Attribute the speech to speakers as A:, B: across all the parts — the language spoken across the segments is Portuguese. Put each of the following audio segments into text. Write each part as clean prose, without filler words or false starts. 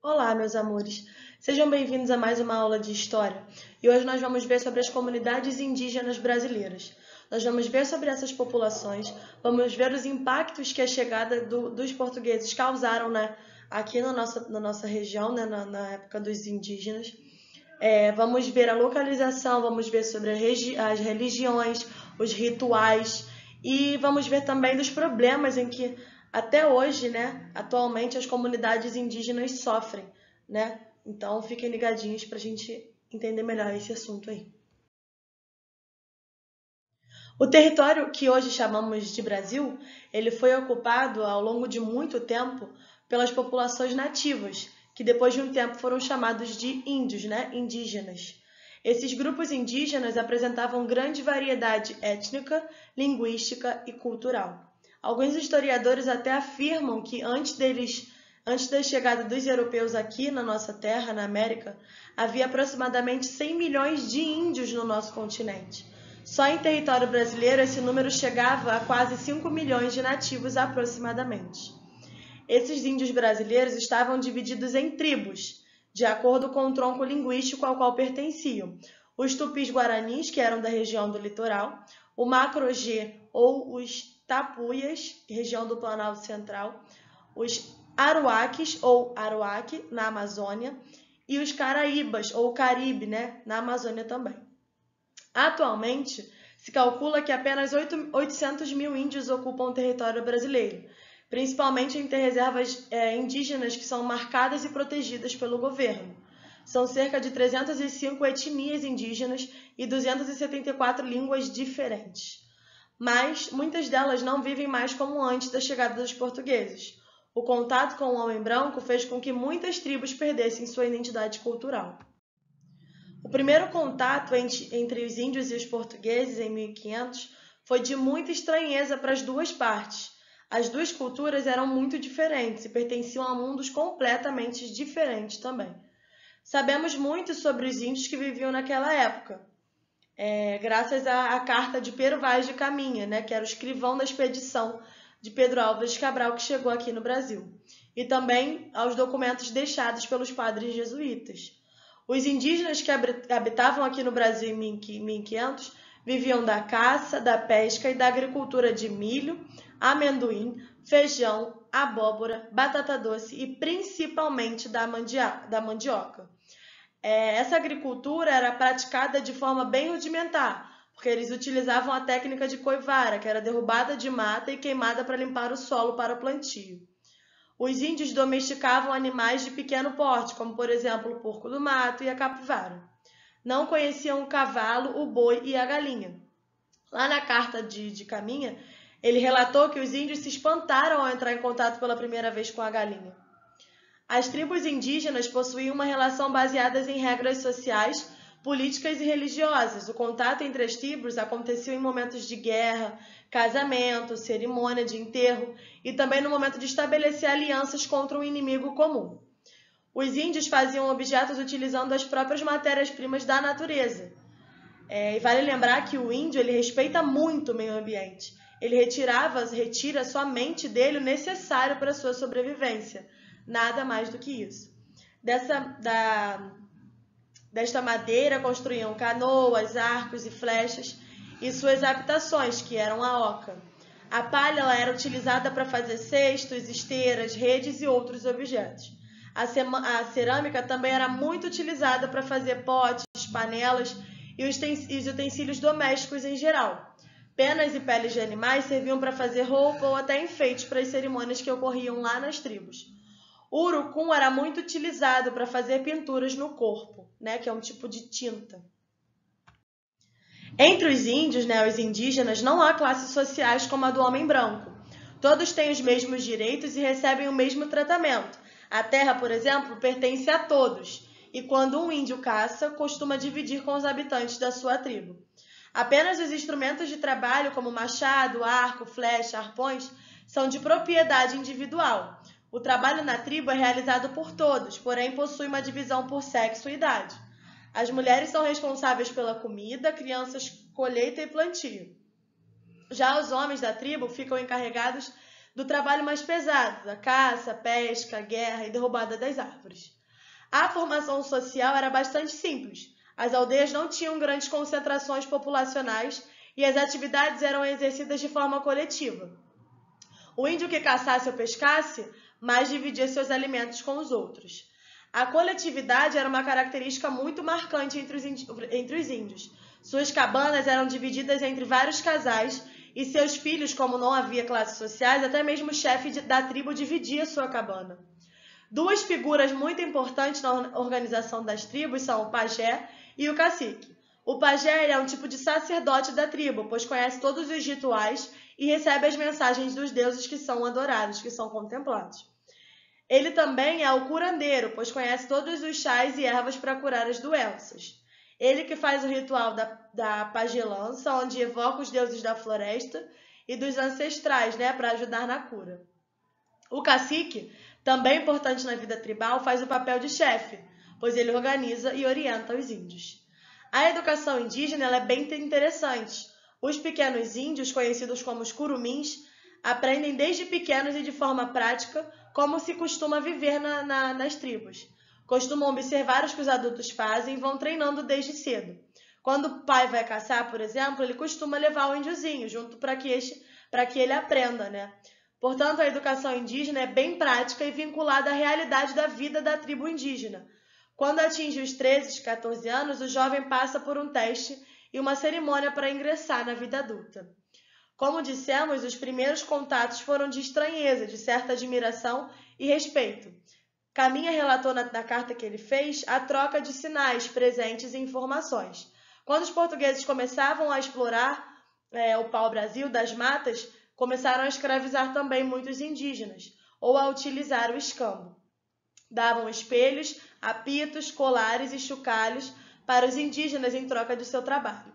A: Olá, meus amores. Sejam bem-vindos a mais uma aula de História. E hoje nós vamos ver sobre as comunidades indígenas brasileiras. Nós vamos ver sobre essas populações, vamos ver os impactos que a chegada dos portugueses causaram, né, aqui na nossa região, né, na época dos indígenas. Vamos ver a localização, vamos ver sobre as religiões, os rituais e vamos ver também dos problemas em que até hoje, né, atualmente as comunidades indígenas sofrem, né? Então fiquem ligadinhos para a gente entender melhor esse assunto aí. O território que hoje chamamos de Brasil, ele foi ocupado ao longo de muito tempo pelas populações nativas, que depois de um tempo foram chamados de índios, né? Indígenas. Esses grupos indígenas apresentavam grande variedade étnica, linguística e cultural. Alguns historiadores até afirmam que antes da chegada dos europeus aqui na nossa terra, na América, havia aproximadamente 100 milhões de índios no nosso continente. Só em território brasileiro esse número chegava a quase 5 milhões de nativos aproximadamente. Esses índios brasileiros estavam divididos em tribos, de acordo com o tronco linguístico ao qual pertenciam. Os tupis-guaranis, que eram da região do litoral, o macro-G ou os tapuias, região do Planalto Central, os aruaques ou aruaque, na Amazônia, e os caraíbas ou caribe, né, na Amazônia também. Atualmente, se calcula que apenas 800 mil índios ocupam o território brasileiro, principalmente em reservas indígenas que são marcadas e protegidas pelo governo. São cerca de 305 etnias indígenas e 274 línguas diferentes. Mas muitas delas não vivem mais como antes da chegada dos portugueses. O contato com o homem branco fez com que muitas tribos perdessem sua identidade cultural. O primeiro contato entre os índios e os portugueses em 1500 foi de muita estranheza para as duas partes. As duas culturas eram muito diferentes e pertenciam a mundos completamente diferentes também. Sabemos muito sobre os índios que viviam naquela época, graças à carta de Pero Vaz de Caminha, né, que era o escrivão da expedição de Pedro Álvares Cabral que chegou aqui no Brasil, e também aos documentos deixados pelos padres jesuítas. Os indígenas que habitavam aqui no Brasil em 1500 viviam da caça, da pesca e da agricultura de milho, amendoim, feijão, abóbora, batata doce e principalmente da mandioca. Essa agricultura era praticada de forma bem rudimentar, porque eles utilizavam a técnica de coivara, que era derrubada de mata e queimada para limpar o solo para o plantio. Os índios domesticavam animais de pequeno porte, como por exemplo o porco do mato e a capivara. Não conheciam o cavalo, o boi e a galinha. Lá na carta de Caminha, ele relatou que os índios se espantaram ao entrar em contato pela primeira vez com a galinha. As tribos indígenas possuíam uma relação baseada em regras sociais, políticas e religiosas. O contato entre as tribos acontecia em momentos de guerra, casamento, cerimônia de enterro e também no momento de estabelecer alianças contra um inimigo comum. Os índios faziam objetos utilizando as próprias matérias-primas da natureza. E vale lembrar que o índio ele respeita muito o meio ambiente. Ele retira somente dele o necessário para a sua sobrevivência. Nada mais do que isso. Desta madeira construíam canoas, arcos e flechas e suas habitações, que eram a oca. A palha ela era utilizada para fazer cestos, esteiras, redes e outros objetos. A cerâmica também era muito utilizada para fazer potes, panelas e os utensílios domésticos em geral. Penas e peles de animais serviam para fazer roupa ou até enfeites para as cerimônias que ocorriam lá nas tribos. O urucum era muito utilizado para fazer pinturas no corpo, né, que é um tipo de tinta. Entre os índios, né, os indígenas, não há classes sociais como a do homem branco. Todos têm os mesmos direitos e recebem o mesmo tratamento. A terra, por exemplo, pertence a todos, e quando um índio caça, costuma dividir com os habitantes da sua tribo. Apenas os instrumentos de trabalho, como machado, arco, flecha, arpões, são de propriedade individual. O trabalho na tribo é realizado por todos, porém possui uma divisão por sexo e idade. As mulheres são responsáveis pela comida, crianças, colheita e plantio. Já os homens da tribo ficam encarregados do trabalho mais pesado, da caça, pesca, guerra e derrubada das árvores. A formação social era bastante simples. As aldeias não tinham grandes concentrações populacionais e as atividades eram exercidas de forma coletiva. O índio que caçasse ou pescasse, mais dividia seus alimentos com os outros. A coletividade era uma característica muito marcante entre os índios. Suas cabanas eram divididas entre vários casais e seus filhos, como não havia classes sociais, até mesmo o chefe da tribo dividia sua cabana. Duas figuras muito importantes na organização das tribos são o pajé e o cacique. O pajé é um tipo de sacerdote da tribo, pois conhece todos os rituais e recebe as mensagens dos deuses que são adorados, que são contemplados. Ele também é o curandeiro, pois conhece todos os chás e ervas para curar as doenças. Ele que faz o ritual da pagelança, onde evoca os deuses da floresta e dos ancestrais, para ajudar na cura. O cacique, também importante na vida tribal, faz o papel de chefe, pois ele organiza e orienta os índios. A educação indígena é bem interessante. Os pequenos índios, conhecidos como os curumins, aprendem desde pequenos e de forma prática como se costuma viver nas tribos. Costumam observar o que os adultos fazem e vão treinando desde cedo. Quando o pai vai caçar, por exemplo, ele costuma levar o índiozinho junto para que ele aprenda, Portanto, a educação indígena é bem prática e vinculada à realidade da vida da tribo indígena. Quando atinge os 13, 14 anos, o jovem passa por um teste e uma cerimônia para ingressar na vida adulta. Como dissemos, os primeiros contatos foram de estranheza, de certa admiração e respeito. Caminha relatou na carta que ele fez a troca de sinais, presentes e informações. Quando os portugueses começavam a explorar o pau-brasil das matas, começaram a escravizar também muitos indígenas, ou a utilizar o escambo. Davam espelhos, apitos, colares e chocalhos para os indígenas em troca de seu trabalho.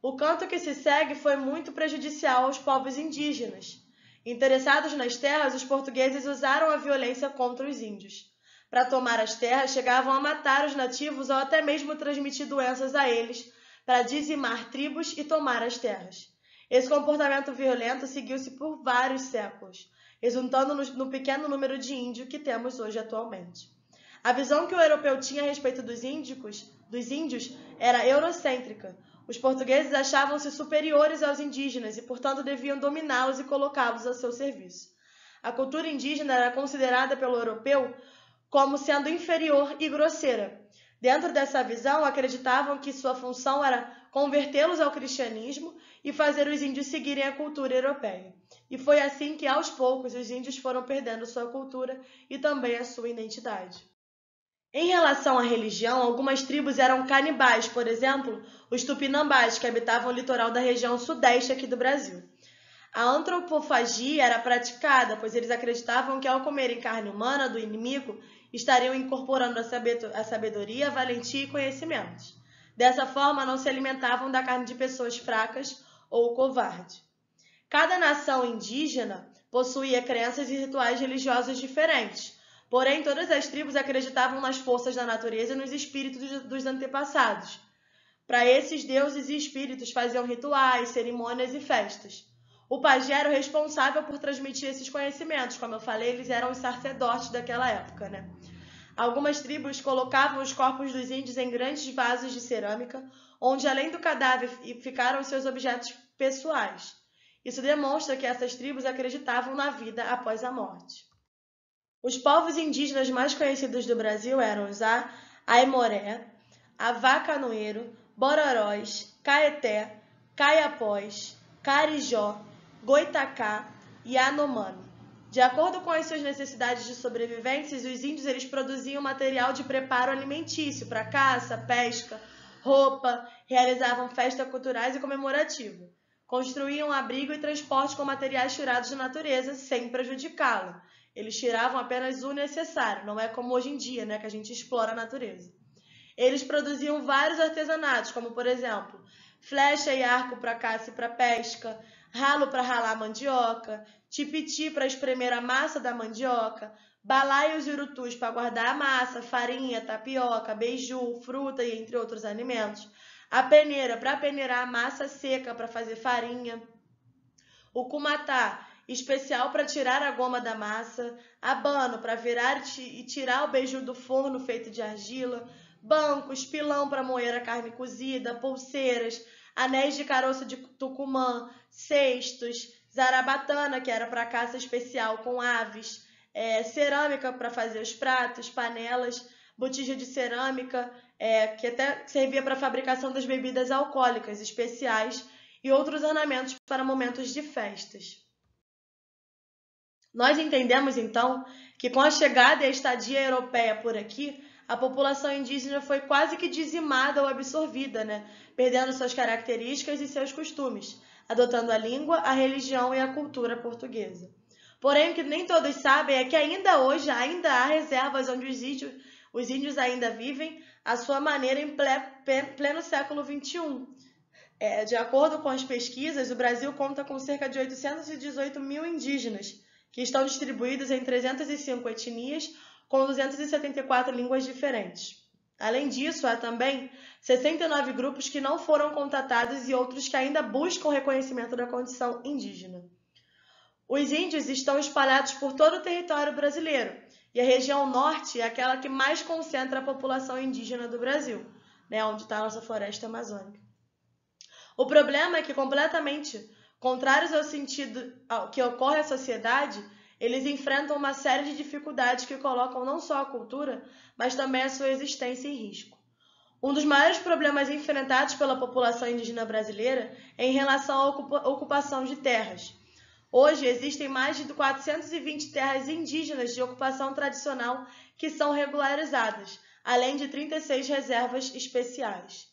A: O canto que se segue foi muito prejudicial aos povos indígenas. Interessados nas terras, os portugueses usaram a violência contra os índios. Para tomar as terras, chegavam a matar os nativos ou até mesmo transmitir doenças a eles, para dizimar tribos e tomar as terras. Esse comportamento violento seguiu-se por vários séculos, resultando no pequeno número de índios que temos hoje atualmente. A visão que o europeu tinha a respeito dos índios era eurocêntrica. Os portugueses achavam-se superiores aos indígenas e, portanto, deviam dominá-los e colocá-los a seu serviço. A cultura indígena era considerada pelo europeu como sendo inferior e grosseira. Dentro dessa visão, acreditavam que sua função era convertê-los ao cristianismo e fazer os índios seguirem a cultura europeia. E foi assim que, aos poucos, os índios foram perdendo sua cultura e também a sua identidade. Em relação à religião, algumas tribos eram canibais, por exemplo, os tupinambás, que habitavam o litoral da região sudeste aqui do Brasil. A antropofagia era praticada, pois eles acreditavam que ao comerem carne humana do inimigo, estariam incorporando a sabedoria, a valentia e conhecimentos. Dessa forma, não se alimentavam da carne de pessoas fracas ou covardes. Cada nação indígena possuía crenças e rituais religiosos diferentes. Porém, todas as tribos acreditavam nas forças da natureza e nos espíritos dos antepassados. Para esses deuses e espíritos faziam rituais, cerimônias e festas. O pajé era o responsável por transmitir esses conhecimentos. Como eu falei, eles eram os sacerdotes daquela época, Algumas tribos colocavam os corpos dos índios em grandes vasos de cerâmica, onde além do cadáver ficaram seus objetos pessoais. Isso demonstra que essas tribos acreditavam na vida após a morte. Os povos indígenas mais conhecidos do Brasil eram os Aimoré, Avacanoeiro, Bororóis, Caeté, Caiapós, Carijó, Goitacá e Yanomami. De acordo com as suas necessidades de sobrevivência, os índios eles produziam material de preparo alimentício para caça, pesca, roupa, realizavam festas culturais e comemorativas. Construíam abrigo e transporte com materiais tirados da natureza sem prejudicá-la. Eles tiravam apenas o necessário, não é como hoje em dia, que a gente explora a natureza. Eles produziam vários artesanatos, como por exemplo, flecha e arco para caça e para pesca, ralo para ralar mandioca, tipiti para espremer a massa da mandioca, balaios e urutus para guardar a massa, farinha, tapioca, beiju, fruta e entre outros alimentos, a peneira para peneirar a massa seca para fazer farinha, o cumatá especial para tirar a goma da massa, abano para virar e tirar o beiju do forno feito de argila, bancos, pilão para moer a carne cozida, pulseiras, anéis de caroço de tucumã, cestos, zarabatana, que era para caça especial com aves, cerâmica para fazer os pratos, panelas, botija de cerâmica, que até servia para a fabricação das bebidas alcoólicas especiais e outros ornamentos para momentos de festas. Nós entendemos, então, que com a chegada e a estadia europeia por aqui, a população indígena foi quase que dizimada ou absorvida, perdendo suas características e seus costumes, adotando a língua, a religião e a cultura portuguesa. Porém, o que nem todos sabem é que ainda hoje há reservas onde os índios ainda vivem à sua maneira em pleno século XXI. De acordo com as pesquisas, o Brasil conta com cerca de 818 mil indígenas, que estão distribuídos em 305 etnias, com 274 línguas diferentes. Além disso, há também 69 grupos que não foram contatados e outros que ainda buscam reconhecimento da condição indígena. Os índios estão espalhados por todo o território brasileiro, e a região norte é aquela que mais concentra a população indígena do Brasil, onde está a nossa floresta amazônica. O problema é que, completamente contrários ao sentido que ocorre à sociedade, eles enfrentam uma série de dificuldades que colocam não só a cultura, mas também a sua existência em risco. Um dos maiores problemas enfrentados pela população indígena brasileira é em relação à ocupação de terras. Hoje, existem mais de 420 terras indígenas de ocupação tradicional que são regularizadas, além de 36 reservas especiais.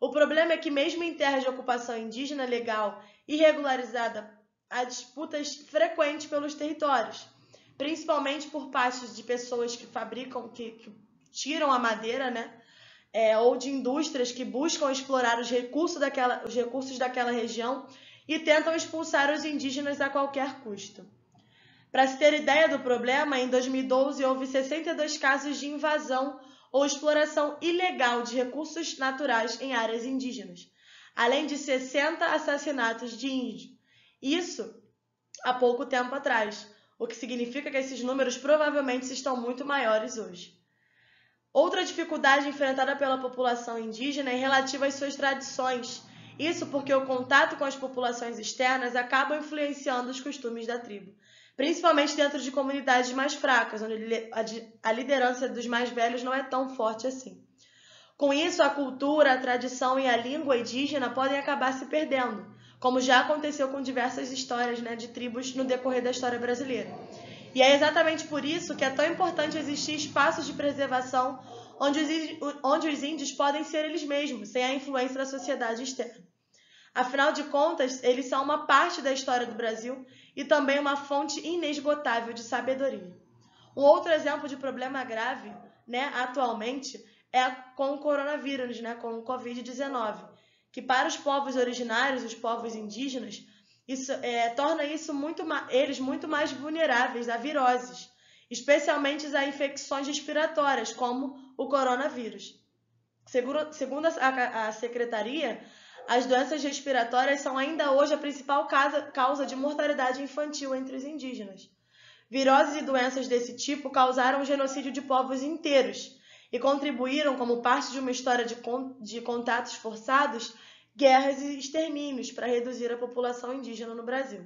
A: O problema é que, mesmo em terras de ocupação indígena legal e regularizada, há disputas frequentes pelos territórios, principalmente por parte de pessoas que fabricam, que tiram a madeira, ou de indústrias que buscam explorar os recursos daquela região e tentam expulsar os indígenas a qualquer custo. Para se ter ideia do problema, em 2012 houve 62 casos de invasão ou exploração ilegal de recursos naturais em áreas indígenas, além de 60 assassinatos de índio. Isso há pouco tempo atrás, o que significa que esses números provavelmente estão muito maiores hoje. Outra dificuldade enfrentada pela população indígena é relativa às suas tradições. Isso porque o contato com as populações externas acaba influenciando os costumes da tribo, principalmente dentro de comunidades mais fracas, onde a liderança dos mais velhos não é tão forte assim. Com isso, a cultura, a tradição e a língua indígena podem acabar se perdendo, como já aconteceu com diversas histórias de tribos no decorrer da história brasileira. E é exatamente por isso que é tão importante existir espaços de preservação onde os índios podem ser eles mesmos, sem a influência da sociedade externa. Afinal de contas, eles são uma parte da história do Brasil e também uma fonte inesgotável de sabedoria. Um outro exemplo de problema grave, atualmente, é com o coronavírus, com o Covid-19, que para os povos originários, os povos indígenas, isso torna eles muito mais vulneráveis a viroses, especialmente a infecções respiratórias, como o coronavírus. Segundo a Secretaria, as doenças respiratórias são ainda hoje a principal causa de mortalidade infantil entre os indígenas. Viroses e doenças desse tipo causaram o genocídio de povos inteiros e contribuíram, como parte de uma história de contatos forçados, guerras e extermínios para reduzir a população indígena no Brasil.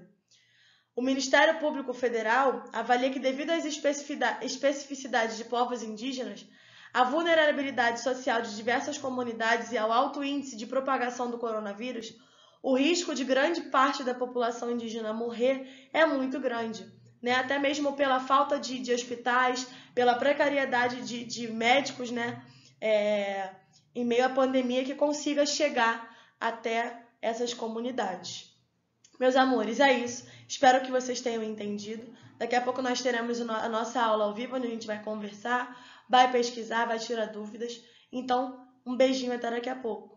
A: O Ministério Público Federal avalia que, devido às especificidades de povos indígenas, a vulnerabilidade social de diversas comunidades e ao alto índice de propagação do coronavírus, o risco de grande parte da população indígena morrer é muito grande, até mesmo pela falta de hospitais, pela precariedade de médicos, em meio à pandemia, que consiga chegar até essas comunidades. Meus amores, é isso. Espero que vocês tenham entendido. Daqui a pouco nós teremos a nossa aula ao vivo, onde a gente vai conversar, vai pesquisar, vai tirar dúvidas. Então, um beijinho até daqui a pouco.